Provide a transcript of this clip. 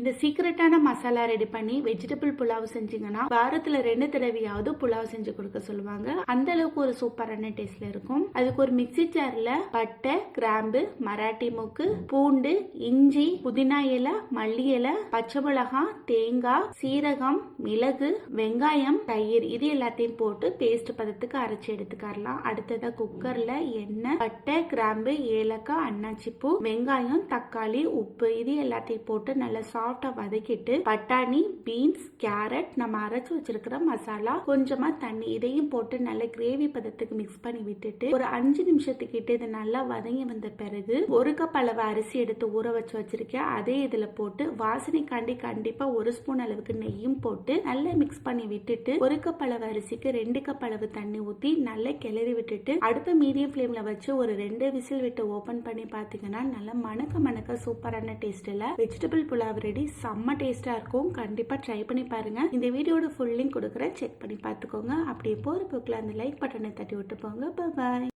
இந்த சீக்ரெட்டான மசாலா ரெடி பண்ணி வெஜிடபிள் புலாவ் செஞ்சீங்கன்னா வாரத்துல 2 தடவையாவது புலாவ் செஞ்சு கொடுக்க சொல்லுவாங்க. அந்த அளவுக்கு ஒரு சூப்பரான டேஸ்ட்ல இருக்கும். அதுக்கு ஒரு மிக்ஸி ஜார்ல பட்டை, கிராம்பு, மராட்டி மூக்கு, பூண்டு, இஞ்சி, புதினா இலை, மல்லி இலை, பச்சை மிளகாய், தேங்காய், சீரகம், மிளகு, வெங்காயம், தயிர் இது எல்லாத்தையும் போட்டு பேஸ்ட் பதத்துக்கு அரைச்சி எடுத்துக்கலாம். அடுத்ததா குக்கர்ல எண்ணெய், பட்டை, கிராம்பு, ஏலக்காய், அன்னாச்சி பூ, வெங்காயம், தக்காளி, உப்பு இது எல்லாத்தையும் போட்டு நல்லா சாஃப்டா வதக்கிட்டு பட்டாணி, பீன்ஸ், கேரட், நம்ம அரைச்சு வச்சிருக்கிற மசாலா, கொஞ்சமா தண்ணி இதையும் போட்டு நல்ல கிரேவி பதத்துக்கு மிக்ஸ் பண்ணி விட்டுட்டு ஒரு 5 நிமிஷத்துக்கிட்ட இது நல்லா வதங்கி வந்த பிறகு 1 கப் அளவு அரிசி எடுத்து ஊற வச்சு வச்சிருக்கேன். அதே இதுல போட்டு வாசனைக்காண்டி கண்டிப்பா 1 ஸ்பூன் அளவுக்கு நெய்யும் போட்டு நல்லா மிக்ஸ் பண்ணி விட்டுட்டு 1 கப் அளவு அரிசிக்கு 2 கப் அளவு தண்ணி ஊத்தி நல்லா கிளறி விட்டுட்டு அடுத்த மீடியம் ஃப்ளேம்ல வச்சு ஒரு 2 விசில் விட்டு ஓபன் பண்ணி பாத்தீங்கன்னா நல்லா மணக்க சூப்பரான டேஸ்ட்ல வெஜிடபிள் புலாவ் ரெடி. செம்ம டேஸ்டா இருக்கும். கண்டிப்பா ட்ரை பண்ணி பாருங்க. இந்த வீடியோட ஃபுல் லிங்க் கொடுக்குறேன், செக் பண்ணி பார்த்துக்கோங்க. அப்படியே போற போக்குல அந்த லைக் பட்டனை தட்டி விட்டு போங்க. பாய்.